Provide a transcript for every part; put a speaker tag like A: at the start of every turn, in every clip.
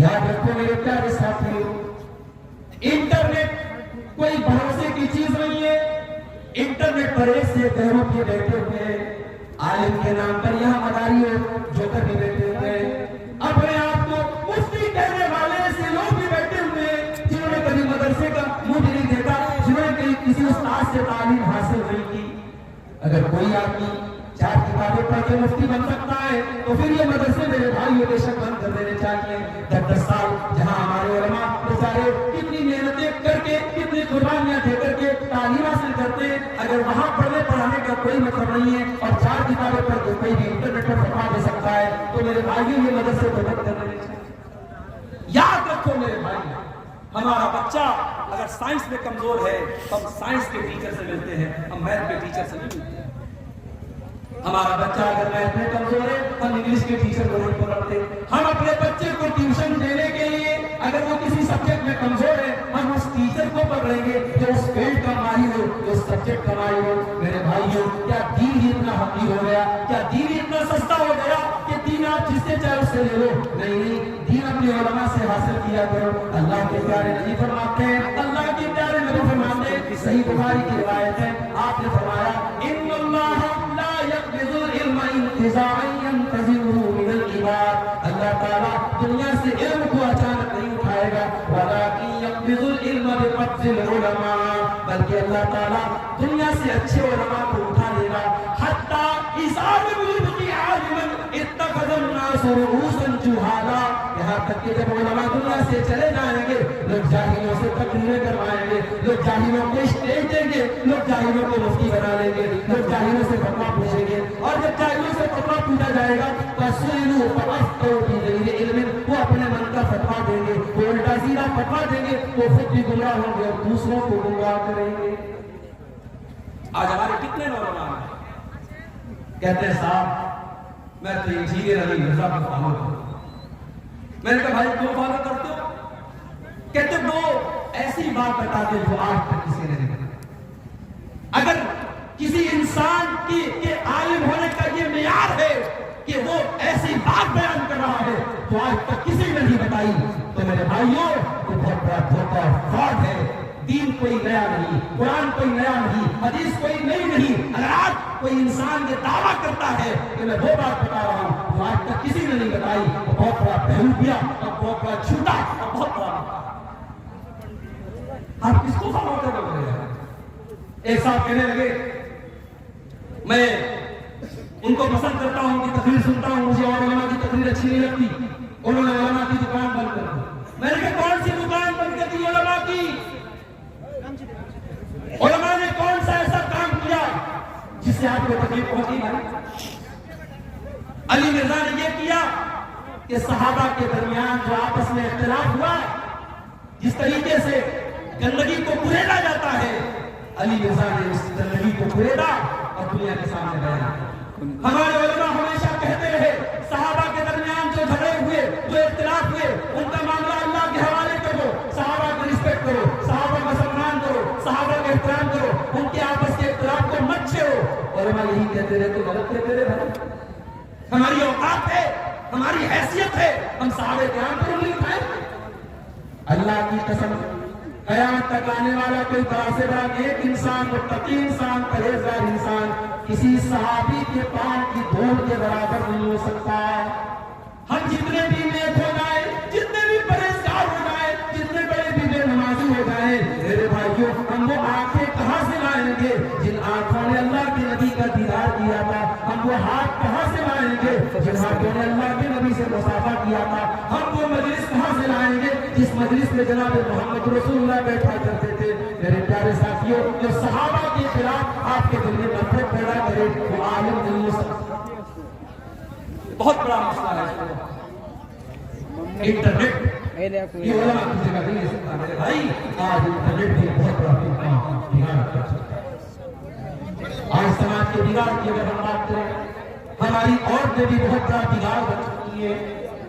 A: یاد رکھو میرے پیارے ساتھیوں، انٹرنیٹ کوئی بھروسے کی چیز نہیں ہے۔ انٹرنیٹ پر ایک سے پیروں کے بیٹھے ہوئے ہیں، عالم کے نام پر یہاں مداری جو کر بھی بیٹھے ہوئے ہیں، اپنے آپ کو مفتی کہنے والے ایسے لوگ بھی بیٹھے ہوئے ہیں جنہوں نے کبھی مدرسے کا منہ بھی نہیں دیکھا، جنہوں نے کسی استاد سے تعلیم حاصل نہیں کی۔ اگر کوئی آدمی 4 کتابیں پڑھ کے مفتی بن سکتا ہے تو پھر یہ مدرسے میرے بھائیوں بے شک بند کر دینے چاہیے۔ 10 سال جہاں ہمارے علماء بیچارے کتنی محنتیں کر کے، کتنی قربانیاں دے کر کے تعلیم حاصل کرتے ہیں، اگر وہاں پڑھنے پڑھانے کا کوئی مطلب نہیں ہے اور 4 کتابیں پڑھ کے کوئی بھی انٹرنیٹ پر فتویٰ دے سکتا ہے تو میرے بھائیوں یہ مدرسے کو بند کر دینے چاہیے۔ یاد رکھو میرے بھائی، ہمارا بچہ اگر سائنس میں کمزور ہے تو ہم سائنس کے ٹیچر سے ملتے ہیں، ہم میتھ کے ٹیچر سے نہیں ملتے ہیں۔ ہمارا بچہ اگر میتھ میں کمزور ہے ہم انگلش کے ٹیچر کو نہیں پڑھتے۔ ہم اپنے بچے کو ٹیوشن دینے کے لیے اگر وہ کسی سبجیکٹ میں کمزور ہے ہم اس ٹیچر کو پکڑیں گے جو اس فیلڈ کا ماہر ہو، جو اس سبجیکٹ کا ماہر ہو۔ میرے بھائیوں، کیا دین ہی اتنا حقیر ہو گیا؟ کیا دین ہی اتنا سستا ہو گیا کہ دین آپ جس سے چاہے اس سے لے لو؟ نہیں، دین اپنے علماء سے حاصل کیا کرو۔ اللہ کے پیارے نبی فرماتے ہیں، اللہ کے پیارے نبی فرماتے ہیں، صحیح بخاری کی روایت ہے، آپ نے فرمایا ان اللہ لا يقبض العلم انتزاعا ينتزعه من العباد، اللہ تعالیٰ دنیا سے علم کو اچانک نہیں اٹھائے گا، ولكن يقبض العلم بقبض العلماء، بلکہ اللہ تعالیٰ دنیا سے اچھے علماء کو اٹھا لے گا۔ حتی اذا لم يبق عالما اتخذ الناس رؤوسا جهالا، یہاں تک کہ جب علماء دنیا سے چلے جائیں گے لوگ جاہلوں سے تقریریں کروائیں گے، لوگ جاہلوں کو اسٹیج دیں گے، لوگ جاہلوں کو مفتی بنا لیں گے، لوگ جاہلوں سے فتویٰ پوچھیں گے، اور جب جاہلوں سے فتویٰ پوچھا جائے گا فَسُئِلُوا فَأَفْتَوْا بِغَيْرِ عِلْمٍ، وہ اپنے من کا فتویٰ دیں گے، وہ الٹا سیدھا فتویٰ دیں گے، وہ خود بھی گمراہ ہوں گے اور دوسروں کو گمراہ کریں گے۔ آج ہمارے کتنے نوجوان ہیں کہتے ہیں صاحب میں تو انجینئر علی مرزا کو فالو کرتا ہوں۔ میں نے کہا بھائی کیوں فالو کرتے ہو؟ کہتے وہ ایسی بات بتاتے جو آج تک کسی نے نہیں بتائی۔ اگر کسی انسان کے عالم ہونے کا یہ معیار ہے کہ وہ ایسی بات بیان کر رہا ہے تو آج تک کسی نے نہیں بتائی، تو میرے بھائیوں یہ بہت بڑا دھوکہ اور فراڈ ہے۔ دین کوئی نیا نہیں، قرآن کوئی نیا نہیں، حدیث کوئی نئی نہیں۔ اگر آج کوئی انسان یہ دعویٰ کرتا ہے کہ میں وہ بات بتا رہا ہوں تو آج تک کسی نے نہیں بتائی، تو بہت بڑا بہلوبیا اور بہت بڑا جھوٹا اور بہت بڑا۔ آپ کس کو فالو کر رہے ہیں؟ ایک صاحب کہنے لگے میں ان کو پسند کرتا ہوں، ان کی تقریر سنتا ہوں، مجھے اور علماء کی تقریر اچھی نہیں لگتی، انہوں نے علماء کی دکان بند کر دی۔ میں نے کہا کون سی دکان بند کر دی علماء کی؟ علماء نے کون سا ایسا کام کیا جس سے آپ کو تکلیف پہنچی؟ علی مرزا نے یہ کیا کہ صحابہ کے درمیان جو آپس میں اختلاف ہوا، جس طریقے سے گندگی کو کریدا جاتا ہے، علی مرزا نے اس گندگی کو کریدا اور دنیا کے سامنے بیان کیا۔ ہمارے علماء ہمیشہ کہتے رہے صحابہ کے درمیان جو جھگڑے ہوئے، جو اختلاف ہوئے، ان کا معاملہ اللہ کے حوالے کرو، صحابہ کو رسپیکٹ کرو، صحابہ کا سلمان کرو، صحابہ کا احترام کرو، ان کے آپس کے اختلاف کو مت چھیڑو۔ علماء یہی کہتے رہے تو غلط کہتے رہے بھائی، ہماری اوقات ہے، ہماری حیثیت ہے، ہم صحابہ کرام پر انگلی اٹھائیں۔ اللہ کی قسم قیامت تک آنے والا کوئی بڑا سے بڑا نیک انسان، متقی انسان، پرہیزگار انسان کسی صحابی کے پاؤں کی دھول کے برابر نہیں ہو سکتا۔ ہم جتنے بھی نیک ہو جائیں، جتنے بھی پرہیزگار ہو جائیں، جتنے بڑے بھی بے نمازی ہو جائیں، میرے بھائیوں ہم وہ آنکھیں کہاں سے لائیں گے جن آنکھوں نے اللہ کے نبی کا دیدار کیا تھا؟ ہم وہ ہاتھ کہاں سے لائیں گے جن ہاتھوں نے اللہ کے نبی سے مصافحہ کیا تھا؟ ہم وہ مجلس کہاں سے لائیں گے جس مجلس میں جناب محمد رسول اللہ بیٹھا کرتے تھے؟ میرے پیارے ساتھیوں، جو صحابہ کے خلاف آپ کے دل میں نفرت پیدا کرے وہ عالم نہیں ہو سکتا۔ بہت بڑا مسئلہ ہے انٹرنیٹ، یہ علماء کی جگہ نہیں لے سکتا میرے بھائی۔ آج انٹرنیٹ بھی بہت بڑا بگاڑ کر سکتا ہے۔ آج سماج کے بگاڑ کی اگر ہم بات کریں، ہماری عورتیں بھی بہت بڑا بگاڑ کر سکتی ہے۔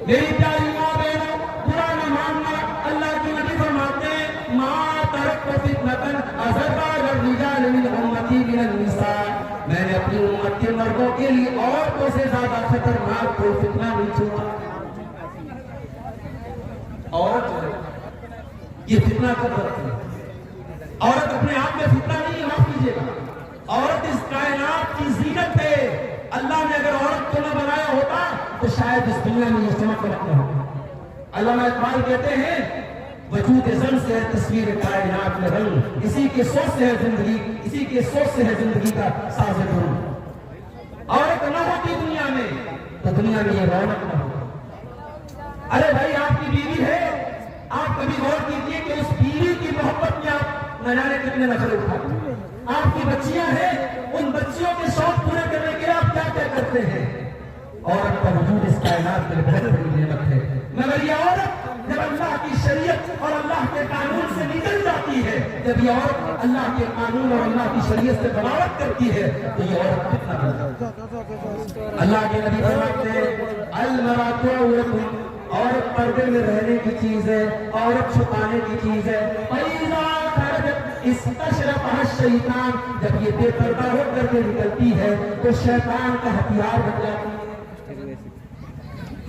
A: میری پیاری ماں بہنوں، برا نہ ماننا، اللہ کے نبی فرماتے ہیں ما ترکت فتنة أضر على الرجال من أمتي من النساء، میں نے اپنی امت کے مردوں کے لیے عورتوں سے زیادہ خطرناک کوئی فتنہ نہیں چھوڑا۔ یہ فتنہ کب کرتی ہے؟ عورت اپنے آپ میں فتنہ نہیں، معاف کیجیے گا، عورت اس کائنات کی زینت ہے۔ اللہ نے اگر عورت کو نہ بنایا ہوتا تو شاید اس دنیا میں یہ چمک رکھنا ہوتا۔ علامہ اقبال کہتے ہیں وجود زن سے ہے تصویر کائنات میں رنگ، اسی کے سوچ سے ہے زندگی، اسی کے سوچ سے ہے زندگی کا ساز رنگ۔ عورت نہ ہوتی دنیا میں تو دنیا میں یہ رونق نہ ہوتی۔ ارے بھائی آپ کی بیوی ہے، آپ کبھی غور کیجیے کہ اس بیوی کی محبت میں آپ نہ جانے کتنے نخرے اٹھاتے ہیں۔ آپ کی بچیاں ہیں، ان بچیوں کے شوق پورے کرنے کے لیے آپ کیا کیا کرتے ہیں؟ عورت کا وجود اس کائنات کے لیے بہت بڑی نعمت ہے، مگر یہ عورت جب اللہ کی شریعت اور اللہ کے قانون سے نکل جاتی ہے، جب یہ عورت اللہ کے قانون اور اللہ کی شریعت سے بغاوت کرتی ہے تو یہ عورت کتنا بڑا۔ اللہ کے نبی فرماتے ہیں المرأۃ عورۃ، عورت پردے میں رہنے کی چیز ہے، عورت چھپانے کی چیز ہے۔ فَإِذَا خَرَجَتْ اسْتَشْرَفَهَا الشَّيْطَانُ، جب یہ بے پردہ ہو کر کے نکلتی ہے تو شیطان کا ہتھیار بن جاتی ہے۔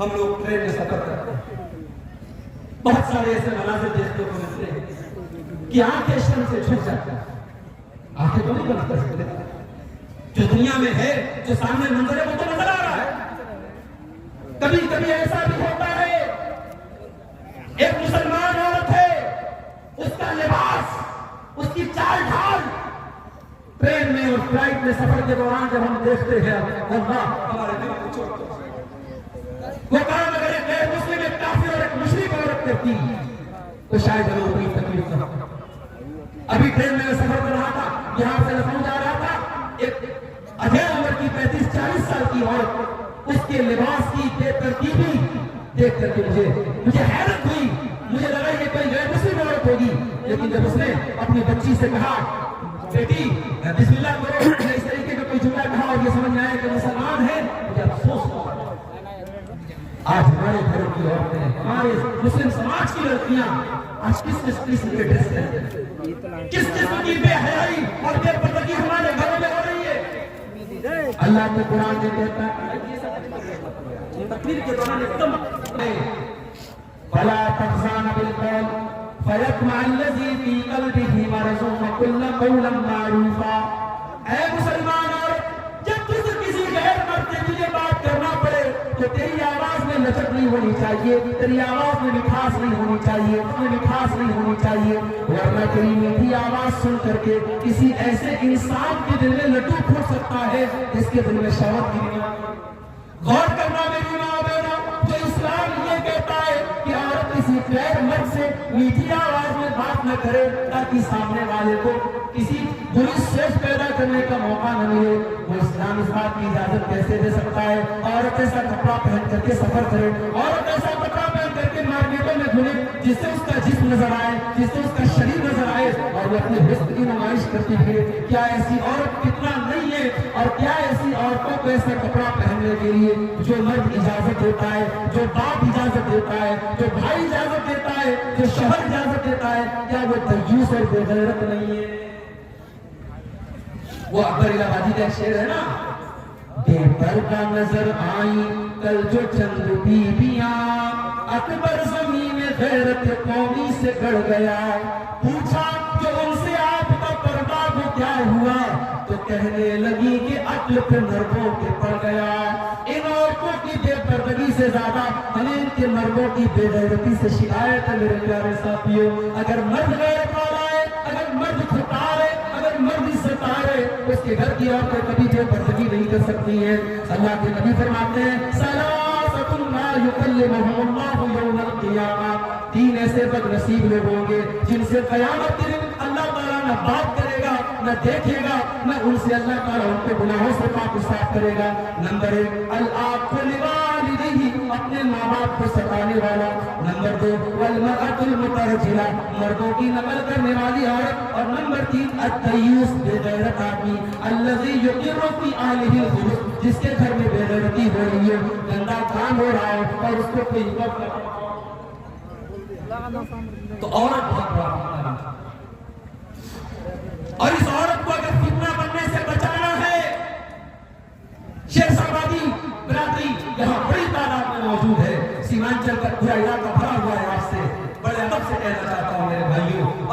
A: ہم لوگ ٹرین میں سفر کرتے ہیں، بہت سارے ایسے مناظر دیکھنے کو ملتے ہیں کہ آنکھیں شرم سے جھک جاتی ہیں۔ آنکھیں تو نہیں بند کر سکتے، جو دنیا میں ہے، جو سامنے منظر ہے وہ تو نظر آ رہا ہے۔ کبھی کبھی ایسا بھی ہوتا ہے ایک مسلمان عورت ہے، اس کا لباس، اس کی چال ڈھال ٹرین میں اور فلائٹ میں سفر کے دوران جب ہم دیکھتے ہیں اللہ ہمارے دل کو چھوڑتے ہیں۔ وہ کام اگر ایک غیر مسلم، ایک کافر اور ایک مشرک عورت کرتی تو شاید ہمیں کوئی تکلیف نہ ہوتی۔ ابھی ٹرین میں سفر کر رہا تھا، یہاں سے لکھنؤ جا رہا تھا، ایک ادھیڑ عمر کی 35-40 سال کی عورت، اس کے لباس کی بے ترتیبی دیکھ کر کے مجھے حیرت ہوئی۔ مجھے لگا یہ کوئی غیر مسلم عورت ہوگی، لیکن جب اس نے اپنی بچی سے کہا بیٹی بسم اللہ کرو، اس طریقے کا کوئی جملہ کہا اور یہ سمجھ میں آیا کہ مسلمان ہے، مجھے افسوس ہوا۔ آج ہمارے گھروں کی عورتیں، ہمارے مسلم سماج کی لڑکیاں آج کس قسم کے ڈریس ہیں، کس قسم کی بے حیائی اور بے پردگی ہمارے گھروں میں ہو رہی ہے۔ اللہ کے قرآن میں کہتا ہے تکبیر کے دوران ایک دم فلا تخزان بالقول فیطمع الذی فی قلبہ مرض وقل قولا معروفا۔ اے مسلمان عورت، جب تجھے کسی غیر مرد سے تجھے بات کرنا پڑے تو تیری آواز میں لچک نہیں ہونی چاہیے، تیری آواز میں مٹھاس نہیں ہونی چاہیے، اس میں مٹھاس نہیں ہونی چاہیے، ورنہ تیری میٹھی آواز سن کر کے کسی ایسے انسان کے دل میں لڈو پھوٹ سکتا ہے جس کے دل میں شہوت کی نہیں۔ غور کرنا میری ماں بہنوں، جو اسلام یہ کہتا ہے کہ عورت کسی غیر مرد سے میٹھی آواز میں بات نہ کرے تاکہ سامنے والے کو کسی بری سوچ پیدا کرنے کا موقع نہ ملے، وہ اسلام اس بات کی اجازت کیسے دے سکتا ہے؟ عورت ایسا کپڑا پہن کر کے سفر کرے، عورت ایسا کپڑا پہن کر کے مارکیٹوں میں گھومے جس سے اس کا جسم نظر آئے، جس سے اس کا شریر نظر آئے اور وہ اپنے حسن کی نمائش کرتی پھرے۔ کیا ایسی عورت کتنا نہیں ہے؟ اور کیا ایسی عورتوں کو ایسا کپڑا پہننے کے لیے جو مرد اجازت دیتا ہے، جو باپ اجازت دیتا ہے، جو بھائی اجازت دیتا ہے، جو شوہر اجازت دیتا ہے، کیا وہ دیوس اور بے غیرت نہیں ہے؟ وہ اکبر الہ آبادی کا ایک شعر ہے نا، بے پردہ نظر آئی کل جو چند بیویاں، اکبر زمین غیرت قومی سے گڑ گیا، پوچھا کہ ان سے آپ کا پردہ وہ کیا ہوا، تو کہنے لگی کہ عقل پہ مردوں کے پڑ گیا۔ ان عورتوں کی بے پردگی سے زیادہ ہمیں ان کے مردوں کی بے غیرتی سے شکایت ہے میرے پیارے ساتھیوں۔ اگر مرد غیرت والا ہے، اگر مرد کھٹار ہے، اگر مرد ستار ہے، اس کے گھر کی عورتیں کبھی بے پردگی نہیں کر سکتی ہیں۔ اللہ کے نبی فرماتے ہیں ثلاثۃ لا یکلمہم اللہ یوم القیامہ، تین ایسے بد نصیب لوگ ہوں گے جن سے قیامت کے دن اللہ تعالیٰ نہ بات کرے گا، نہ دیکھے گا، نہ ان سے اللہ تعالیٰ ان کے گناہوں سے پاک و صاف کرے گا۔ نمبر 1 العاق لوالدیہ، اپنے ماں باپ کو ستانے والا۔ نمبر 2 والمرأة المترجلہ، مردوں کی نقل کرنے والی عورت۔ اور نمبر 3 الدیوس، بے غیرت آدمی، الذی یقر فی اہلہ الخبث، جس کے گھر میں بے غیرتی ہو رہی ہے، گندا کام ہو رہا ہے اور اس کو کوئی غور نہ کرے۔ تو عورت بہت بڑا فتنہ ہے، اور اس عورت کو اگر فتنہ بننے سے بچانا ہے، شیخ سربادی برادری یہاں بڑی تعداد میں موجود ہے، سیمانچل کا پورا علاقہ بھرا ہوا ہے، آپ سے بڑے ادب سے کہنا چاہتا ہوں میرے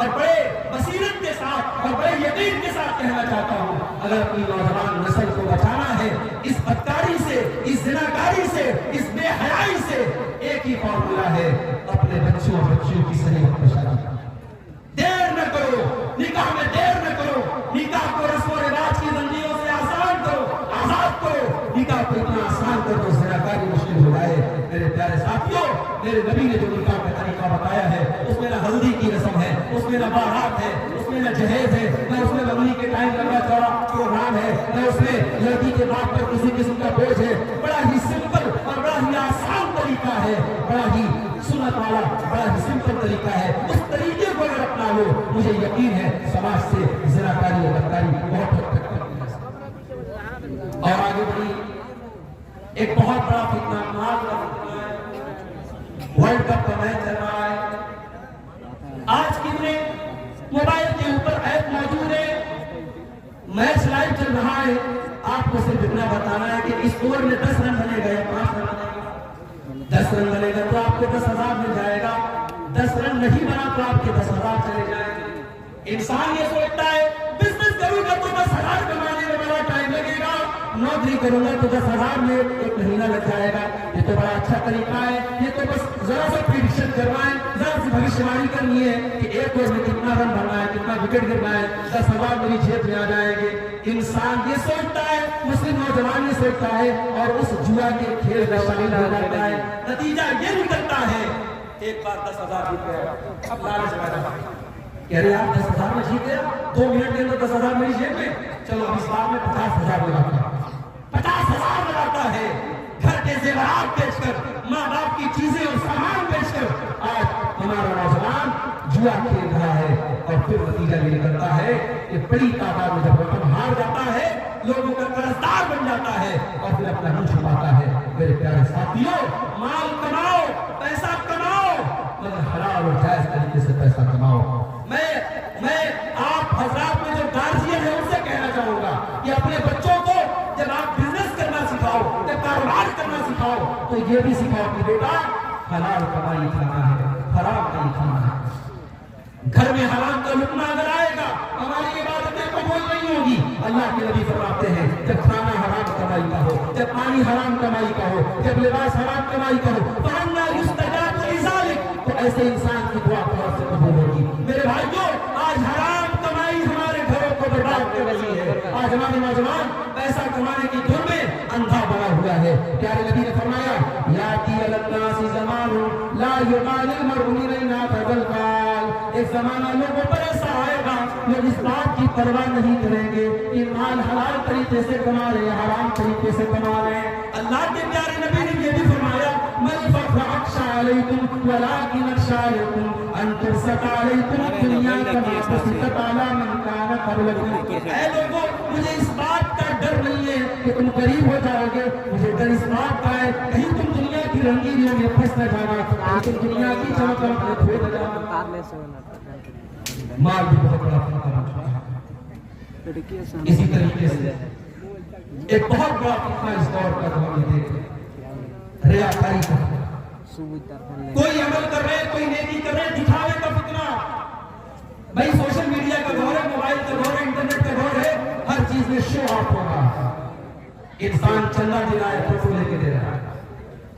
A: اور بڑے بصیرت کے ساتھ اور بڑے یقین کے ساتھ کہنا چاہتا ہوں، اگر اپنی نوجوان نسل کو بچانا ہے اس بدکاری سے، اس زناکاری سے، اس بے حیائی سے، ایک ہی فارمولا ہے، اپنے بچوں اور بچیوں کی صحیح وقت پر شادی کرو۔ دیر نہ کرو، نکاح میں دیر نہ کرو، نکاح کو رسم و رواج کی زنجیروں سے آسان کرو، آزاد کرو، نکاح کو اتنا آسان کر دو زناکاری مشکل ہو جائے۔ میرے پیارے ساتھیوں، میرے نبی نے جو نکاح کا طریقہ بتایا ہے، اس میں نہ ہلدی کی رسم ہے، اس میں نہ بارات ہے، اس میں نہ جہیز ہے، نہ اس میں بنگلی کے ٹائم لمبا چوڑا پروگرام ہے، نہ اس میں لڑکی کے باپ پر کسی قسم کا بوجھ ہے۔ بڑا ہی سمپل اور بڑا ہی آسان طریقہ ہے، بڑا ہی سنت والا، بڑا ہی سمپل طریقہ ہے۔ اس طریقے کو اگر اپنا لو، مجھے یقین ہے سماج سے زناکاری اور بدکاری بہت حد تک کم ہو جائے۔ اور آگے بڑھی ایک بہت بڑا فتنہ مال کا فتنہ ہے، ورلڈ کپ کا میچ چل رہا ہے، آج کتنے موبائل کے اوپر ایپ موجود ہے، میچ لائیو چل رہا ہے، آپ کو صرف اتنا بتانا ہے کہ اس اوور میں 10 رن بنے گا یا 5 رن بنے گا۔ 10 رن بنے گا تو آپ کو 10,000 مل جائے گا، 10 رن نہیں بنا تو آپ کے 10,000 چلے جائیں گے۔ انسان یہ سوچتا ہے بزنس کروں گا تو 10,000 کمانے میں بڑا ٹائم لگے گا، نوکری کروں گا تو 10,000 میں 1 مہینہ لگ جائے گا۔ یہ تو بڑا اچھا طریقہ ہے، یہ تو بس ذرا سا پریڈکشن کروائیں، ذرا سی بھوشیوانی کرنی ہے کہ ایک اوور میں کتنا رن بننا ہے، کتنا وکٹ گرنا ہے، 10,000 میری جیب میں آ جائیں گے۔ انسان یہ سوچتا ہے، مسلم نوجوان یہ سوچتا ہے اور اس جوا کے کھیل میں شامل ہو جاتا ہے۔ نتیجہ یہ نکلتا ہے ایک بار 10,000 جیت گیا، اب لالچ پیدا ہو گیا، کہہ رہے آپ 10,000 میں جیت گیا، 2 منٹ کے اندر 10,000 میری جیب میں، چلو اب اس بار میں 50,000 لگاتا ہے، 50,000 لگاتا ہے، گھر کے زیورات بیچ کر، ماں باپ کی چیزیں اور سامان بیچ کر آج ہمارا نوجوان جوا کھیل رہا ہے۔ اور پھر نتیجہ یہ نکلتا ہے کہ بڑی تعداد میں جب رقم ہار جاتا ہے، لوگوں کا قرضدار بن جاتا ہے اور پھر اپنا منہ چھپاتا ہے۔ میرے پیارے ساتھیوں، مال کماؤ، پیسہ کماؤ، مگر حلال اور جائز طریقے سے پیسہ کماؤ۔ میں آپ حضرات میں جو گارجین ہیں ان سے کہنا چاہوں گا کہ اپنے بچوں کو جب آپ بزنس کرنا سکھاؤ، جب کاروبار کرنا سکھاؤ، تو یہ بھی سکھاؤ کہ بیٹا حلال کمائی کھانا ہے، حرام نہیں کھانا ہے۔ گھر میں حرام کا لقمہ اگر آئے گا، ہماری عبادتیں قبول نہیں ہوگی۔ اللہ کے نبی فرماتے ہیں جب کھانا حرام کمائی کا ہو، جب پانی حرام کمائی کا ہو، جب لباس حرام کمائی کا ہو، فَأَنَّا يُسْتَجَابُ لِذَلِكَ، تو ایسے انسان کی دعا بہت سے قبول ہوگی۔ میرے بھائیوں، آج حرام کمائی ہمارے گھروں کو برباد کر رہی ہے۔ آج ہمارے نوجوان پیسہ کمانے کی دھن میں اندھا بنا ہوا ہے۔ پیارے نبی نے فرمایا یاتی علی الناس زمان لا یبالی المرء من نافذ المال، ایک زمانہ لوگوں پر ایسا آئے گا لوگ اس بات کی پرواہ نہیں کریں گے کہ مال حلال طریقے سے کما رہے ہیں حرام طریقے سے کما رہے ہیں۔ اللہ کے پیارے نبی نے یہ بھی فرمایا مَلْ فَخْرَ عَلَيْكُمْ وَلَٰكِنْ أَخْشَىٰ أَن تُبْسَطَ عَلَيْكُمُ الدُّنْيَا كَمَا بُسِطَتْ عَلَىٰ مَنْ كَانَ قَبْلَكُمْ۔ اے لوگوں، مجھے اس بات کا ڈر نہیں ہے کہ تم غریب ہو جاؤ گے، مجھے ڈر اس بات کا ہے کہیں تم دنیا کی رنگینیوں میں پھنس نہ جانا، کہیں تم دنیا کی چمک میں کھو نہ جانا۔ مال بھی بہت بڑا فتنہ بن چکا ہے۔ اسی طریقے سے ایک بہت بڑا فتنہ اس دور کا جو ہم دیکھ رہے ہیں، ریاکاری کا فتنہ۔ کوئی عمل کر رہے، کوئی نیکی کر رہے، دکھاوے کا فتنہ۔ بھائی سوشل میڈیا کا دور ہے، موبائل کا دور ہے، انٹرنیٹ کا دور ہے، ہر چیز میں شو آف ہو رہا ہے۔ انسان چندہ دے رہا ہے، فوٹو لے کے دے رہا ہے،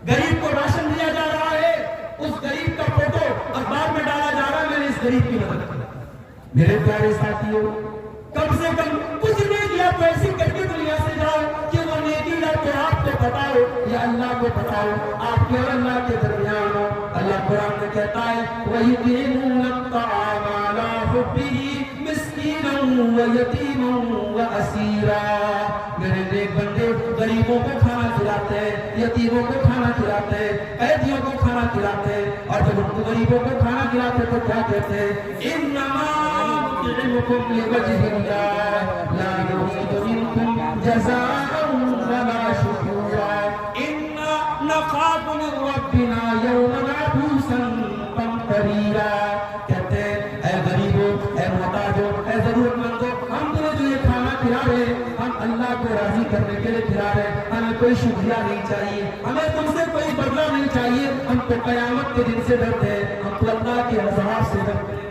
A: غریب کو راشن دیا جا رہا ہے، اس غریب کا فوٹو اخبار میں ڈالا جا رہا ہے، میں نے اس غریب کی مدد کی۔ میرے پیارے ساتھیوں، کم سے کم کچھ نیکی آپ ایسی کر کے دنیا سے جاؤ کہ وہ نیکی یا تو آپ کو بتاؤ یا اللہ کو بتاؤ، آپ کے اور اللہ کے درمیان ہو۔ اللہ قرآن میں کہتا ہے وَيُطْعِمُونَ الطَّعَامَ عَلَىٰ حُبِّهِ مِسْكِينًا وَيَتِيمًا وَأَسِيرًا۔ میرے نیک بندے غریبوں کو کھانا کھلاتے ہیں، یتیموں کو کھانا کھلاتے ہیں، قیدیوں کو کھانا کھلاتے ہیں، اور جب ان کو غریبوں کو کھانا کھلاتے تو کیا کہتے ہیں انما نطعمکم لوجہ اللہ لا نرید منکم جزاء ولا شکورا انا نخاف من ربنا یوما عبوسا قمطریرا۔ کہتے ہیں اے غریبوں، اے محتاجوں، اے ضرورت مندوں، ہم تمہیں جو یہ کھانا کھلا رہے ہیں ہم اللہ کو راضی کرنے کے لیے کھلا رہے ہیں، ہمیں کوئی شکریہ نہیں چاہیے، ہمیں تم سے کوئی بدلہ نہیں چاہیے، ہم تو قیامت کے دن سے ڈرتے ہیں، ہم تو اللہ کے عذاب سے ڈرتے ہیں۔